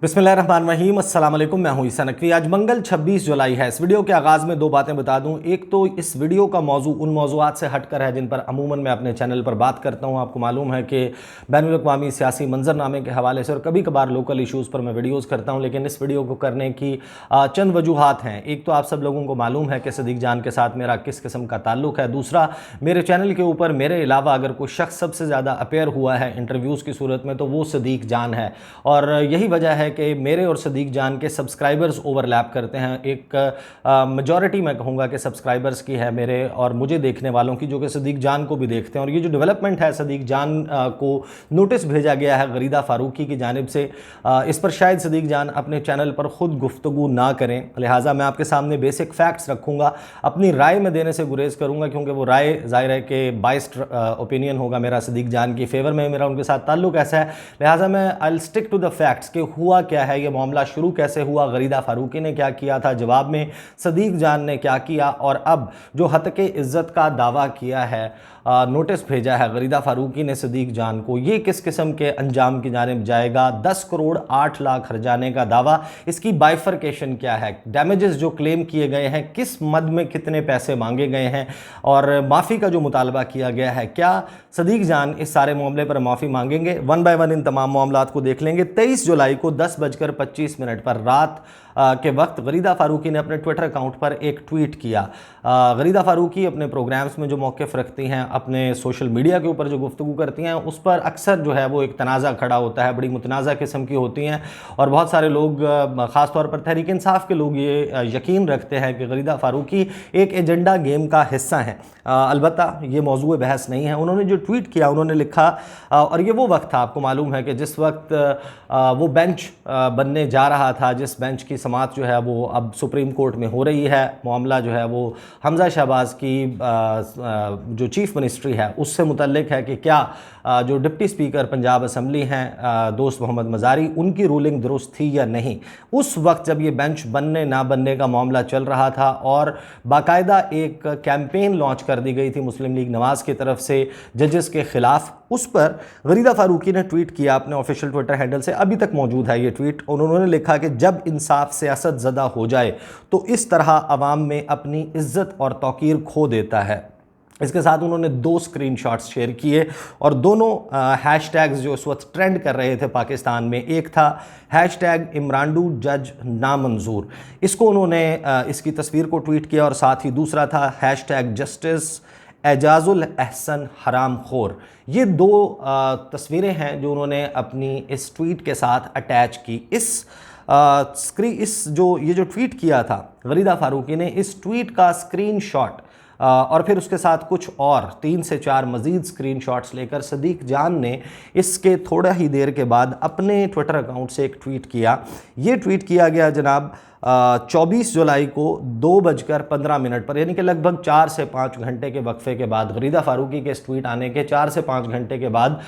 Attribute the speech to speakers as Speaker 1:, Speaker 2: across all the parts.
Speaker 1: बिस्मिल्लाहिर्रहमानिर्रहीम, अस्सलाम वालेकुम। मैं हूं ईसा नकवी। आज मंगल 26 जुलाई है। इस वीडियो के आगाज़ में दो बातें बता दूं। एक तो इस वीडियो का मौजू उन मौज़ूआत से हटकर है जिन पर अमूमन मैं अपने चैनल पर बात करता हूं। आपको मालूम है कि बैनुल-अक़वामी सियासी मंजरनामे के हवाले से और कभी कभार लोकल इशूज़ पर मैं वीडियोज़ करता हूँ, लेकिन इस वीडियो को करने की चंद वजूहात हैं। एक तो आप सब लोगों को मालूम है कि सदीक जान के साथ मेरा किस किस्म का ताल्लुक़ है। दूसरा, मेरे चैनल के ऊपर मेरे अलावा अगर कोई शख्स सबसे ज़्यादा अपेयर हुआ है इंटरव्यूज़ की सूरत में तो वो सदीक जान है, और यही वजह है कि मेरे और सदीक जान के सब्सक्राइबर्स ओवरलैप करते हैं। एक मेजॉरिटी मैं कहूँगा कि सब्सक्राइबर्स की है मेरे और मुझे देखने वालों की, जो कि सदीक जान को भी देखते हैं। और ये जो डेवलपमेंट है, सदीक जान को नोटिस भेजा गया है गरीदा फ़ारूकी की जानिब से। इस पर शायद सदीक जान अपने चैनल पर ख़ुद गुफ्तगू ना करें, लिहाजा मैं आपके सामने बेसिक फैक्ट्स रखूँगा। अपनी राय में देने से गुरेज़ करूँगा, क्योंकि वो राय ज़ाहिर है कि बाइस्ड ओपिनियन होगा मेरा सदीक जान की फेवर में। मेरा उनके साथ ताल्लुक़ ऐसा है, लिहाजा मैं I stick to the facts कि हुआ क्या है, ये मामला शुरू कैसे हुआ, गरीदा फ़ारूकी ने क्या किया था, जवाब में सदीक जान ने क्या किया, और अब जो हतके इज़्ज़त का दावा किया है, नोटिस भेजा है गरीदा फ़ारूकी ने सदीक जान को, ये किस किस्म के अंजाम की जानिब जाएगा। 10 करोड़ 8 लाख हर्जाने का दावा, इसकी बाइफरकेशन क्या है, डैमेजेस जो क्लेम किए गए हैं किस मद में कितने पैसे मांगे गए हैं, और माफ़ी का जो मुतालबा किया गया है, क्या सदीक जान इस सारे मामले पर माफ़ी मांगेंगे। वन बाय वन इन तमाम मामलात को देख लेंगे। 23 जुलाई को 10:25 पर रात के वक्त गरीदा फ़ारूकी ने अपने ट्विटर अकाउंट पर एक ट्वीट किया। गरीदा फ़ारूकी अपने प्रोग्राम्स में जो मौक़िफ़ रखती हैं, अपने सोशल मीडिया के ऊपर जो गुफ्तगू करती हैं, उस पर अक्सर जो है वो एक तनाज़ा खड़ा होता है, बड़ी मुतनाज़ा किस्म की होती हैं, और बहुत सारे लोग ख़ास तौर पर तहरीक इंसाफ के लोग ये यकीन रखते हैं कि गरीदा फ़ारूकी एक एजेंडा गेम का हिस्सा हैं। अलबत्ता ये मौजूद बहस नहीं है। उन्होंने जो ट्वीट किया, उन्होंने लिखा, और ये वो वक्त था, आपको मालूम है कि जिस वक्त वो बेंच बनने जा रहा था, जिस बेंच की समाअत जो है वो अब सुप्रीम कोर्ट में हो रही है। मामला जो है वो हमज़ा शहबाज की जो चीफ़ मिनिस्ट्री है उससे मुतल्लिक है कि क्या जो डिप्टी स्पीकर पंजाब असम्बली हैं दोस्त मोहम्मद मज़ारी, उनकी रूलिंग दुरुस्त थी या नहीं। उस वक्त जब ये बेंच बनने ना बनने का मामला चल रहा था और बाकायदा एक कैंपेन लॉन्च कर दी गई थी मुस्लिम लीग नवाज़ की तरफ से जजेस के ख़िलाफ़, उस पर गरीदा फ़ारूकी ने ट्वीट किया अपने ऑफिशियल ट्विटर हैंडल से। अभी तक मौजूद है ये ट्वीट। उन्होंने लिखा कि जब इंसाफ सियासत ज़दा हो जाए तो इस तरह अवाम में अपनी इज़्ज़त और तौक़ीर खो देता है। इसके साथ उन्होंने 2 स्क्रीनशॉट्स शेयर किए, और दोनों हैशटैग्स जो इस वक्त ट्रेंड कर रहे थे पाकिस्तान में, एक था हैशटैग इमरांडू जज नामंजूर, इसको उन्होंने इसकी तस्वीर को ट्वीट किया, और साथ ही दूसरा था हैशटैग जस्टिस एजाजुल एहसन हराम खोर। ये 2 तस्वीरें हैं जो उन्होंने अपनी इस ट्वीट के साथ अटैच की। ये जो ट्वीट किया था गरीदा फ़ारूकी ने, इस ट्वीट का स्क्रीनशॉट और फिर उसके साथ कुछ और 3 से 4 मज़ीद स्क्रीनशॉट्स लेकर सदीक जान ने इसके थोड़ा ही देर के बाद अपने ट्विटर अकाउंट से एक ट्वीट किया। ये ट्वीट किया गया जनाब 24 जुलाई को 2:15 पर, यानी कि लगभग 4 से 5 घंटे के वक्फे के बाद, गरीदा फ़ारूकी के इस ट्वीट आने के 4 से 5 घंटे के बाद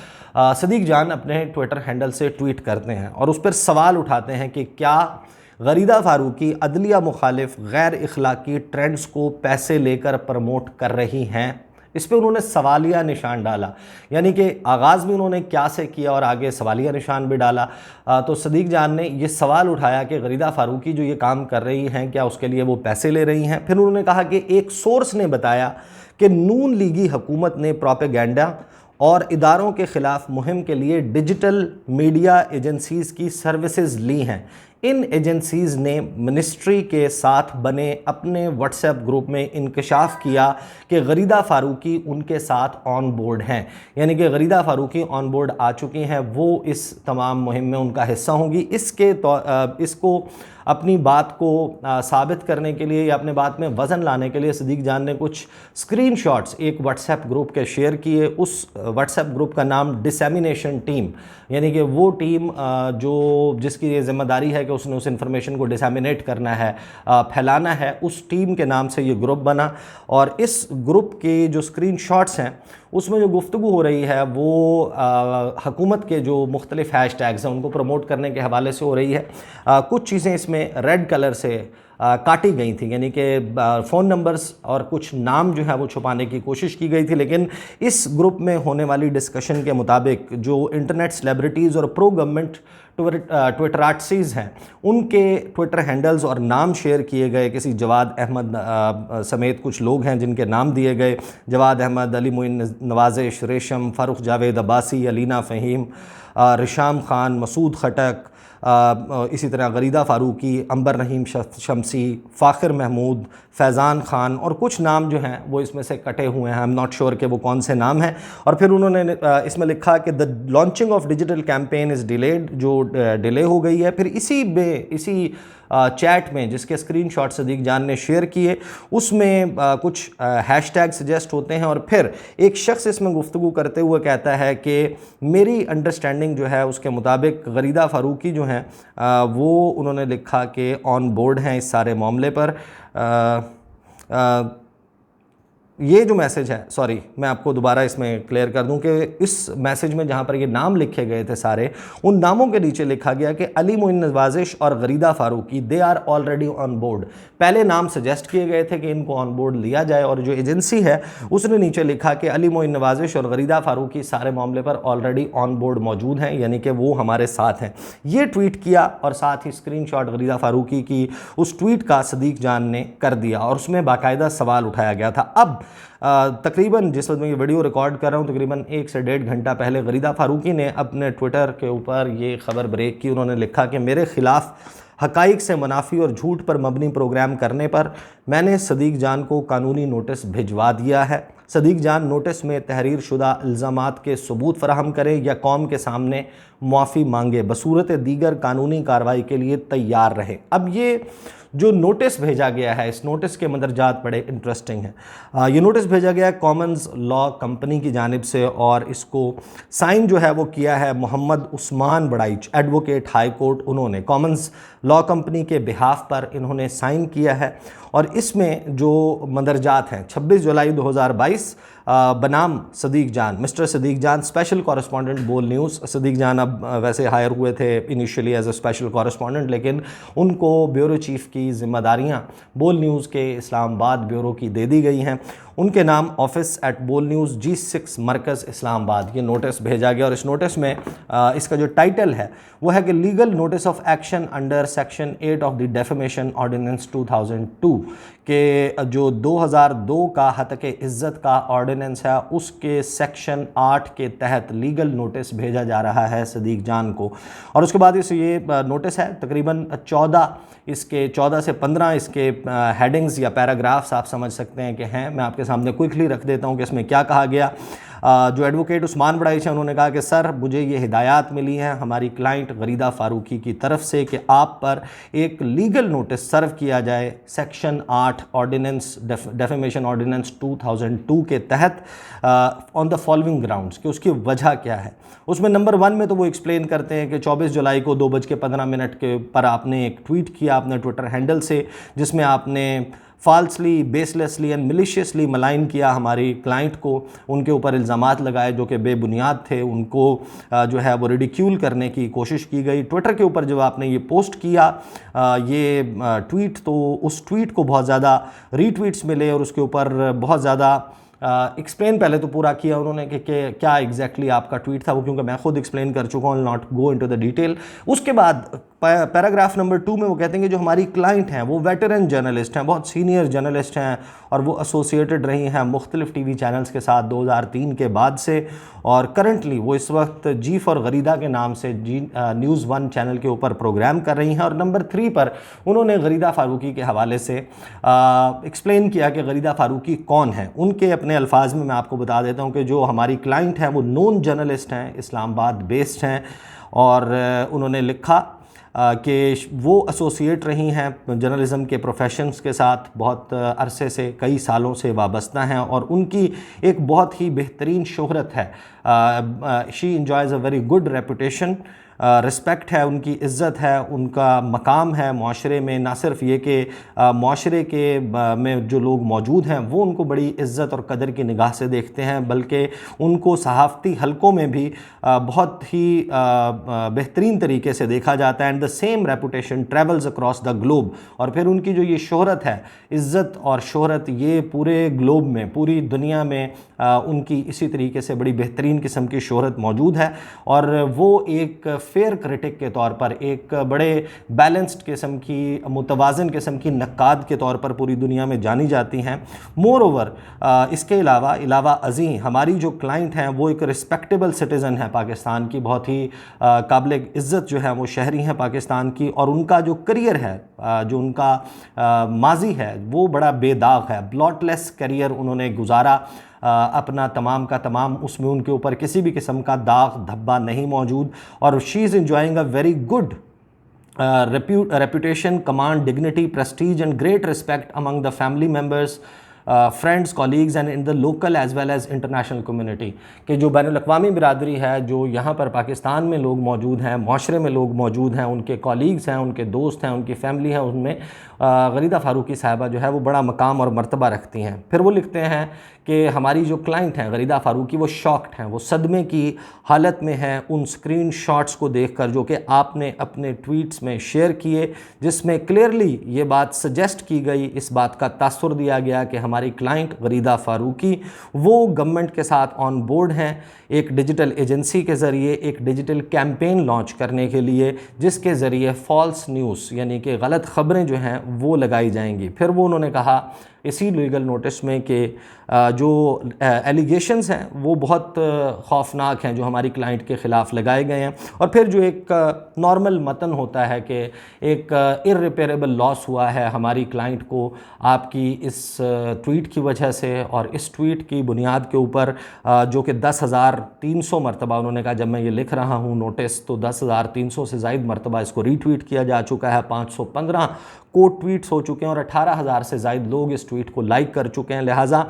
Speaker 1: सदीक जान अपने ट्विटर हैंडल से ट्वीट करते हैं और उस पर सवाल उठाते हैं कि क्या गरीदा फ़ारूकी अदलिया मुखालिफ गैर इखलाकी ट्रेंड्स को पैसे लेकर प्रमोट कर रही हैं। इस पर उन्होंने सवालिया निशान डाला, यानी कि आगाज़ में उन्होंने क्या से किया और आगे सवालिया निशान भी डाला। तो सदीक जान ने ये सवाल उठाया कि गरीदा फ़ारूकी जो ये काम कर रही हैं, क्या उसके लिए वो पैसे ले रही हैं। फिर उन्होंने कहा कि एक सोर्स ने बताया कि नून लीगी हुकूमत ने प्रोपेगेंडा और इदारों के ख़िलाफ़ मुहिम के लिए डिजिटल मीडिया एजेंसीज़ की सर्विसेज ली हैं। इन एजेंसीज़ ने मिनिस्ट्री के साथ बने अपने व्हाट्सएप ग्रुप में इंकशाफ किया कि गरीदा फ़ारूकी उनके साथ ऑन बोर्ड हैं, यानी कि गरीदा फ़ारूकी ऑन बोर्ड आ चुकी हैं, वो इस तमाम मुहिम में उनका हिस्सा होंगी। इसको अपनी बात को साबित करने के लिए या अपने बात में वज़न लाने के लिए सदीक जान ने कुछ स्क्रीनशॉट्स एक व्हाट्सएप ग्रुप के शेयर किए। उस व्हाट्सएप ग्रुप का नाम डिसेमिनेशन टीम, यानी कि वो टीम जिसकी ये ज़िम्मेदारी है कि उसने उस इन्फॉर्मेशन को डिसेमिनेट करना है, फैलाना है, उस टीम के नाम से ये ग्रुप बना। और इस ग्रुप के जो स्क्रीनशॉट्स हैं उसमें जो गुफ्तगू हो रही है वो हुकूमत के जो मुख्तलिफ हैशटैग्स हैं उनको प्रमोट करने के हवाले से हो रही है। कुछ चीज़ें इसमें रेड कलर से काटी गई थी, यानी कि फ़ोन नंबर्स और कुछ नाम जो है वो छुपाने की कोशिश की गई थी। लेकिन इस ग्रुप में होने वाली डिस्कशन के मुताबिक जो इंटरनेट सेलिब्रिटीज़ और प्रो गवर्नमेंट ट्विटराटसीज़ हैं, उनके ट्विटर हैंडल्स और नाम शेयर किए गए। किसी जवाद अहमद समेत कुछ लोग हैं जिनके नाम दिए गए, जवाद अहमद, अली मोइन नवाजिश, रेशम, फ़ारूक जावेद अब्बासी, अलीना फ़हीम, रिशाम खान, मसूद खटक, इसी तरह गरीदा फ़ारूकी, अंबर नहीम शमसी, फ़ाखिर महमूद, फैज़ान ख़ान और कुछ नाम जो हैं वो इसमें से कटे हुए हैं। आई एम नॉट श्योर कि वो कौन से नाम हैं। और फिर उन्होंने इसमें लिखा कि the launching of digital campaign is delayed, जो डिले हो गई है। फिर इसी चैट में जिसके स्क्रीनशॉट सदीक जान ने शेयर किए, उसमें कुछ हैशटैग सजेस्ट होते हैं और फिर एक शख्स इसमें गुफ्तगू करते हुए कहता है कि मेरी अंडरस्टैंडिंग जो है उसके मुताबिक गरीदा फ़ारूकी जो हैं वो उन्होंने लिखा कि ऑन बोर्ड हैं इस सारे मामले पर। ये जो मैसेज है, सॉरी मैं आपको दोबारा इसमें क्लियर कर दूं कि इस मैसेज में जहाँ पर ये नाम लिखे गए थे सारे, उन नामों के नीचे लिखा गया कि अली मोइन नवाजिश और गरीदा Farooqui they are already on board. पहले नाम सजेस्ट किए गए थे कि इनको ऑन बोर्ड लिया जाए और जो एजेंसी है उसने नीचे लिखा कि अली मोइन नवाजिश और गरीदा फ़ारूकी सारे मामले पर ऑलरेडी ऑन बोर्ड मौजूद हैं, यानी कि वो हमारे साथ हैं। ये ट्वीट किया और साथ ही स्क्रीनशॉट गरीदा फ़ारूकी की उस ट्वीट का सदीक जान ने कर दिया और उसमें बाकायदा सवाल उठाया गया था। अब तकरीबन जिस वक्त मैं ये वीडियो रिकॉर्ड कर रहा हूँ तकरीबन 1 से 1.5 घंटा पहले गरीदा फ़ारूकी ने अपने ट्विटर के ऊपर ये ख़बर ब्रेक की। उन्होंने लिखा कि मेरे ख़िलाफ़ हक़ाइक़ से मुनाफी और झूठ पर मबनी प्रोग्राम करने पर मैंने सदीक जान को कानूनी नोटिस भिजवा दिया है। सदीक जान नोटिस में तहरीर शुदा इल्ज़ामात के सबूत फराहम करें या कौम के सामने मुआफ़ी मांगे, बसूरत दीगर कानूनी कार्रवाई के लिए तैयार रहे। अब ये जो नोटिस भेजा गया है, इस नोटिस के मदरजात बड़े इंटरेस्टिंग हैं। ये नोटिस भेजा गया है कॉमन्स लॉ कंपनी की जानिब से और इसको साइन जो है वो किया है Mohammad Usman बड़ाइच, advocate high court. उन्होंने कॉमन्स लॉ कंपनी के बिहाफ पर इन्होंने साइन किया है और इसमें जो मंदरजात हैं 26 जुलाई 2022 बनाम सदीक जान, mister Sadiq Jan special correspondent Bol news. Sadiq Jan अब वैसे हायर हुए थे initially as a special correspondent, लेकिन उनको ब्यूरो चीफ़ की ज़िम्मेदारियां बोल न्यूज़ के इस्लामाबाद ब्यूरो की दे दी गई हैं। उनके नाम ऑफिस एट बोल न्यूज़ G6 मरकज़ इस्लामाबाद। ये नोटिस भेजा गया और इस नोटिस में इसका जो टाइटल है वो है कि legal notice of action under section 8 of the defamation ordinance 2002 के जो 2002 का हतके इज़्ज़त का ऑर्डिनेंस है उसके सेक्शन 8 के तहत लीगल नोटिस भेजा जा रहा है सदीक जान को। और उसके बाद ये नोटिस है तकरीबन 14 से 15 इसके हेडिंग्स या पैराग्राफ्स आप समझ सकते हैं कि हैं। मैं आपके सामने क्विकली रख देता हूं कि इसमें क्या कहा गया। जो एडवोकेट उस्मान बड़ाइच हैं उन्होंने कहा कि सर मुझे ये हिदायत मिली हैं हमारी क्लाइंट गरीदा फ़ारूकी की तरफ से कि आप पर एक लीगल नोटिस सर्व किया जाए सेक्शन 8 ऑर्डिनेंस डेफेमेशन ऑर्डिनेंस 2002 के तहत ऑन द फॉलोइंग ग्राउंड्स कि उसकी वजह क्या है। उसमें नंबर 1 में तो वो एक्सप्लेन करते हैं कि 24 जुलाई को 2:15 के पर आपने एक ट्वीट किया अपने ट्विटर हैंडल से जिसमें आपने फॉल्सली, बेसलेसली एंड मिलिशियसली मलाइन किया हमारी क्लाइंट को, उनके ऊपर इल्ज़ामात लगाए जो कि बेबुनियाद थे, उनको जो है वो रिडिक्यूल करने की कोशिश की गई। ट्विटर के ऊपर जब आपने ये पोस्ट किया ये ट्वीट, तो उस ट्वीट को बहुत ज़्यादा रीट्वीट्स मिले और उसके ऊपर बहुत ज़्यादा एक्सप्लेन पहले तो पूरा किया उन्होंने कि क्या एग्जैक्टली आपका ट्वीट था वो, क्योंकि मैं खुद एक्सप्लेन कर चुका हूँ, not go into the detail. उसके बाद पैराग्राफ नंबर 2 में वो कहते हैं कि जो हमारी क्लाइंट हैं वो वेटरन जर्नलिस्ट हैं, बहुत सीनियर जर्नलिस्ट हैं और वो एसोसिएटेड रही हैं मुख्तलिफ टीवी चैनल्स के साथ 2003 के बाद से, और करंटली वो इस वक्त जी फॉर गरीदा के नाम से न्यूज़ 1 चैनल के ऊपर प्रोग्राम कर रही हैं। और नंबर 3 पर उन्होंने गरीदा फ़ारूकी के हवाले से एक्सप्लेन किया कि गरीदा फ़ारूकी कौन है। उनके अपने अल्फाज में मैं आपको बता देता हूँ कि जो हमारी क्लाइंट हैं वो नोन जर्नलिस्ट हैं, इस्लामाबाद बेस्ड हैं, और उन्होंने लिखा कि वो एसोसिएट रही हैं जर्नलिज़म के प्रोफेशंस के साथ, बहुत अरसे से कई सालों से वाबस्ता हैं और उनकी एक बहुत ही बेहतरीन शोहरत है। She enjoys a very good reputation respect है, उनकी इज़्ज़त है, उनका मकाम है माशरे में। ना सिर्फ ये कि माशरे के में जो लोग मौजूद हैं वो उनको बड़ी इज़्ज़त और कदर की निगाह से देखते हैं, बल्कि उनको सहाफ़ती हलकों में भी बहुत ही बेहतरीन तरीके से देखा जाता है। And the same reputation travels across the globe. और फिर उनकी जो ये शोहरत है, इज़्ज़त और शोहरत, ये पूरे ग्लोब में, पूरी दुनिया में उनकी इसी तरीके से बड़ी बेहतरीन किस्म की शोहरत मौजूद है। और वो एक फेयर क्रिटिक के तौर पर, एक बड़े बैलेंस्ड किस्म की, मुतवाज़न किस्म की नक्काद के तौर पर पूरी दुनिया में जानी जाती हैं। मोर ओवर इसके अलावा अज़ीं हमारी जो क्लाइंट हैं वो एक रिस्पेक्टेबल सिटीज़न है पाकिस्तान की, बहुत ही काबिल इज़्ज़त जो है वो शहरी हैं पाकिस्तान की। और उनका जो करियर है, जो उनका माजी है वो बड़ा बेदाग है, ब्लॉटलेस करियर उन्होंने गुजारा अपना तमाम का तमाम। उसमें उनके ऊपर किसी भी किस्म का दाग धब्बा नहीं मौजूद। और she is enjoying a very good reputation, command, dignity, prestige and great respect among the family members, friends, colleagues and in the local as well as international community. कि जो बैनुल-अक़वामी बिरादरी है, जो यहाँ पर पाकिस्तान में लोग मौजूद हैं, माशरे में लोग मौजूद हैं, उनके कॉलीग्स हैं, उनके दोस्त हैं, उनकी फ़ैमिली है, उनमें गरीदा फ़ारूकी साहिबा जो है वो बड़ा मकाम और मर्तबा रखती हैं। फिर वो लिखते हैं कि हमारी जो क्लाइंट हैं गरीदा फ़ारूकी, वो शॉक्ड हैं, वो सदमे की हालत में हैं उन स्क्रीन शॉट्स को देखकर जो कि आपने अपने ट्वीट्स में शेयर किए, जिसमें क्लियरली ये बात सजेस्ट की गई, इस बात का तासुर दिया गया कि हमारी क्लाइंट गरीदा फ़ारूकी वो गवर्नमेंट के साथ ऑन बोर्ड हैं एक डिजिटल एजेंसी के ज़रिए एक डिजिटल कैंपेन लॉन्च करने के लिए, जिसके ज़रिए फ़ॉल्स न्यूज़ यानी कि गलत ख़बरें जो हैं वो लगाई जाएंगी। फिर वो उन्होंने कहा इसी लीगल नोटिस में कि जो एलिगेशंस हैं वो बहुत खौफनाक हैं जो हमारी क्लाइंट के ख़िलाफ़ लगाए गए हैं। और फिर जो एक नॉर्मल मतन होता है कि एक इर्रिपेरेबल लॉस हुआ है हमारी क्लाइंट को आपकी इस ट्वीट की वजह से, और इस ट्वीट की बुनियाद के ऊपर जो कि 10,300 मरतबा, उन्होंने कहा जब मैं ये लिख रहा हूँ नोटिस तो 10,300 से ज़ायद मरतबा इसको रीट्वीट किया जा चुका है, 515 कोट ट्वीट्स हो चुके हैं और 18,000 से ज़ायद लोग इस ट्वीट को लाइक कर चुके हैं। लिहाजा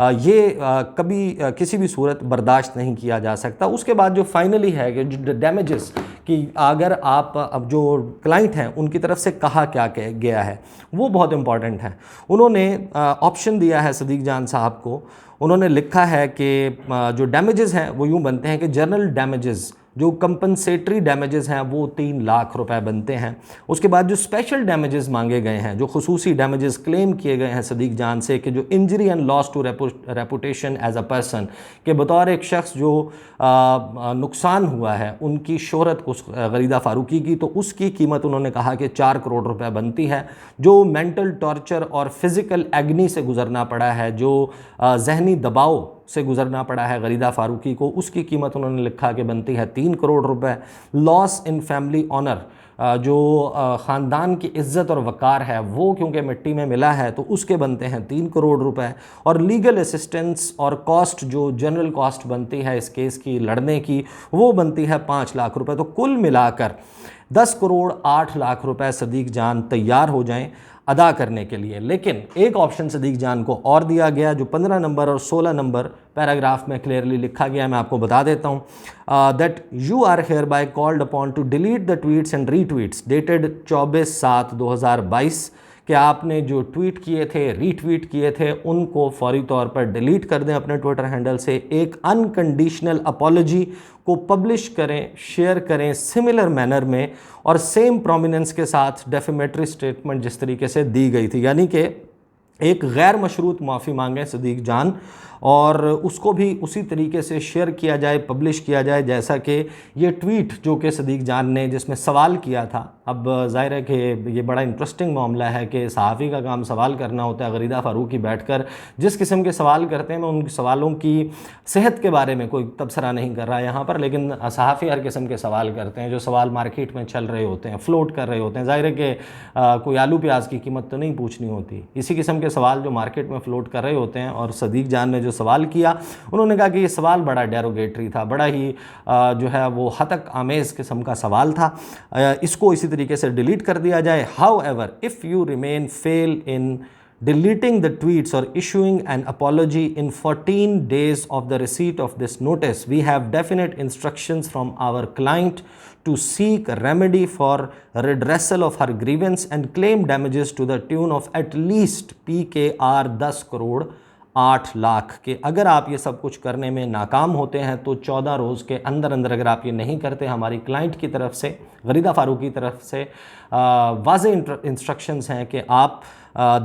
Speaker 1: ये कभी किसी भी सूरत बर्दाश्त नहीं किया जा सकता। उसके बाद जो फाइनली है कि जो डैमेजेस कि अगर आप अब जो क्लाइंट हैं उनकी तरफ से कहा क्या गया है वो बहुत इंपॉर्टेंट है। उन्होंने ऑप्शन दिया है सदीक जान साहब को, उन्होंने लिखा है कि जो डैमेजेस हैं वो यूँ बनते हैं कि जनरल डैमेजेस, जो कंपनसेटरी डैमेजेस हैं वो 3 लाख रुपए बनते हैं। उसके बाद जो स्पेशल डैमेजेस मांगे गए हैं, जो खुसूसी डैमेजेस क्लेम किए गए हैं सदीक जान से, कि जो injury and loss to reputation as a person, के बतौर एक शख्स जो नुकसान हुआ है उनकी शोहरत को गरीदा फ़ारूकी की, तो उसकी कीमत उन्होंने कहा कि 4 करोड़ रुपए बनती है। जो मेंटल टॉर्चर और फिज़िकल एग्नी से गुजरना पड़ा है, जो जहनी दबाव से गुजरना पड़ा है गरीदा फ़ारूकी को, उसकी कीमत उन्होंने लिखा कि बनती है 3 करोड़ रुपए। लॉस इन फैमिली ऑनर, जो ख़ानदान की इज़्ज़त और वक़ार है वो क्योंकि मिट्टी में मिला है तो उसके बनते हैं 3 करोड़ रुपए। और लीगल असिस्टेंस और कॉस्ट, जो जनरल कॉस्ट बनती है इस केस की लड़ने की, वो बनती है 5 लाख रुपए। तो कुल मिलाकर 10 करोड़ 8 लाख रुपए सदीक जान तैयार हो जाएं अदा करने के लिए। लेकिन एक ऑप्शन सदीक जान को और दिया गया, जो 15 नंबर और 16 नंबर पैराग्राफ में क्लियरली लिखा गया है, मैं आपको बता देता हूँ। That you are hereby called upon to delete the tweets and retweets dated 24/7/2022, कि आपने जो ट्वीट किए थे, रीट्वीट किए थे, उनको फौरी तौर पर डिलीट कर दें अपने ट्विटर हैंडल से। एक अनकंडीशनल अपॉलॉजी को पब्लिश करें, शेयर करें सिमिलर मैनर में, और सेम प्रोमिनेंस के साथ डेफेमेटरी स्टेटमेंट जिस तरीके से दी गई थी, यानी कि एक गैर मशरूत माफ़ी मांगे सदीक जान, और उसको भी उसी तरीके से शेयर किया जाए, पब्लिश किया जाए जैसा कि ये ट्वीट जो कि सदीक जान ने जिसमें सवाल किया था। अब ज़ाहिर है कि ये बड़ा इंटरेस्टिंग मामला है कि सहाफ़ी का काम सवाल करना होता है। गरीदा फ़ारूकी बैठकर जिस किस्म के सवाल करते हैं, मैं उन सवालों की सेहत के बारे में कोई तबसरा नहीं कर रहा यहाँ पर, लेकिन सहाफ़ी हर किस्म के सवाल करते हैं, जो सवाल मार्केट में चल रहे होते हैं, फ्लोट कर रहे होते हैं। ज़ाहिर है कि कोई आलू प्याज की कीमत तो नहीं पूछनी होती, इसी किस्म के सवाल जो मार्केट में फ़्लोट कर रहे होते हैं। और सदीक जान ने जो सवाल किया, उन्होंने कहा कि ये सवाल बड़ा डेरोगेटरी था, बड़ा ही जो है वो हतक आमेज़ किस्म का सवाल था, इसको इसी तरीके से डिलीट कर दिया जाए। How ever if you remain fail in deleting the tweets or issuing an apology in 14 days of the receipt of this notice. We have definite instructions from our client to seek remedy for redressal of her grievance and claim damages to the tune of at least PKR 10 crore 8 lakh के। अगर आप ये सब कुछ करने में नाकाम होते हैं तो 14 रोज़ के अंदर अंदर अगर आप ये नहीं करते, हमारी क्लाइंट की तरफ से, गरीदा फ़ारूकी की तरफ से वाज़े इंस्ट्रक्शंस हैं कि आप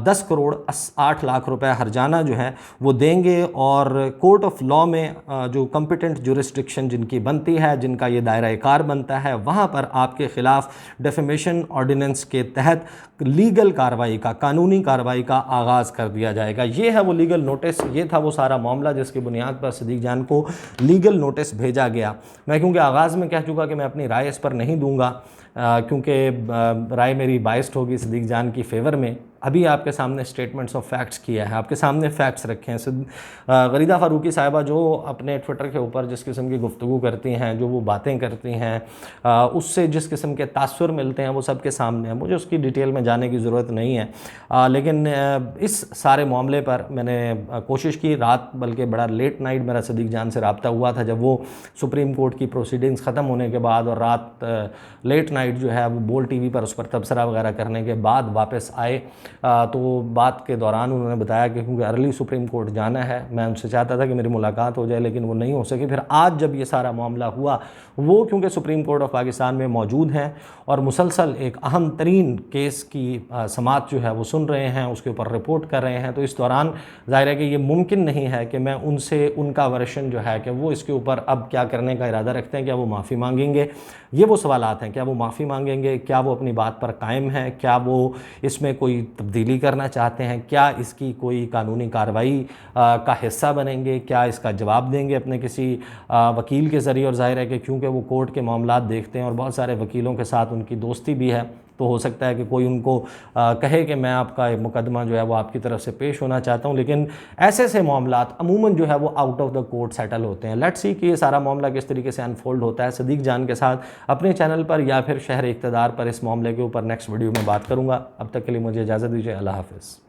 Speaker 1: 10 करोड़ 8 लाख रुपए हर्जाना जो है वो देंगे, और कोर्ट ऑफ लॉ में जो कॉम्पिटेंट जुरिस्डिक्शन जिनकी बनती है, जिनका ये दायरा कार बनता है, वहाँ पर आपके ख़िलाफ़ डेफेमेशन ऑर्डिनेंस के तहत लीगल कार्रवाई का, कानूनी कार्रवाई का आगाज़ कर दिया जाएगा। ये है वो लीगल नोटिस, ये था वो सारा मामला जिसकी बुनियाद पर सिद्दीक जान को लीगल नोटिस भेजा गया। मैं क्योंकि आगाज़ में कह चुका कि मैं अपनी राय इस पर नहीं दूंगा, क्योंकि राय मेरी बाइस्ड होगी सिद्दीक जान की फेवर में। अभी आपके सामने स्टेटमेंट्स ऑफ फैक्ट्स किया है, आपके सामने फैक्ट्स रखे हैं। गरीदा फ़ारूकी साहिबा जो अपने ट्विटर के ऊपर जिस किस्म की गुफ्तगू करती हैं, जो वो बातें करती हैं, उससे जिस किस्म के तासुर मिलते हैं वो सबके सामने है। मुझे उसकी डिटेल में जाने की ज़रूरत नहीं है, लेकिन इस सारे मामले पर मैंने कोशिश की, रात बल्कि बड़ा लेट नाइट मेरा सिद्दीक जान से रब्ता हुआ था जब वो सुप्रीम कोर्ट की प्रोसीडिंग्स ख़त्म होने के बाद, और रात लेट नाइट जो है वो बोल टीवी पर उस पर तबसरा वगैरह करने के बाद वापस आए। तो बात के दौरान उन्होंने बताया कि क्योंकि अर्ली सुप्रीम कोर्ट जाना है, मैं उनसे चाहता था कि मेरी मुलाकात हो जाए, लेकिन वो नहीं हो सकी। फिर आज जब ये सारा मामला हुआ, वो क्योंकि सुप्रीम कोर्ट ऑफ पाकिस्तान में मौजूद हैं और मुसलसल एक अहम तरीन केस की समाअत जो है वो सुन रहे हैं, उसके ऊपर रिपोर्ट कर रहे हैं, तो इस दौरान ज़ाहिर है कि ये मुमकिन नहीं है कि मैं उनसे उनका वर्शन जो है कि वो इसके ऊपर अब क्या करने का इरादा रखते हैं, क्या वो माफ़ी मांगेंगे, ये वो सवालात हैं। क्या वो माफ़ी मांगेंगे, क्या वो अपनी बात पर कायम हैं, क्या वो इसमें कोई तब्दीली करना चाहते हैं, क्या इसकी कोई कानूनी कार्रवाई का हिस्सा बनेंगे, क्या इसका जवाब देंगे अपने किसी वकील के ज़रिए। और ज़ाहिर है कि क्योंकि वो कोर्ट के मामलात देखते हैं और बहुत सारे वकीलों के साथ उनकी दोस्ती भी है, तो हो सकता है कि कोई उनको कहे कि मैं आपका मुकदमा जो है वो आपकी तरफ से पेश होना चाहता हूं। लेकिन ऐसे से मामलात अमूमन जो है वो out of the court settle होते हैं। लेट्स सी कि ये सारा मामला किस तरीके से अनफोल्ड होता है। सिद्दीक जान के साथ अपने चैनल पर या फिर शहर इक़्तिदार पर इस मामले के ऊपर नेक्स्ट वीडियो में बात करूँगा। अब तक के लिए मुझे इजाज़त दीजिए। अल्लाह हाफ़िज़।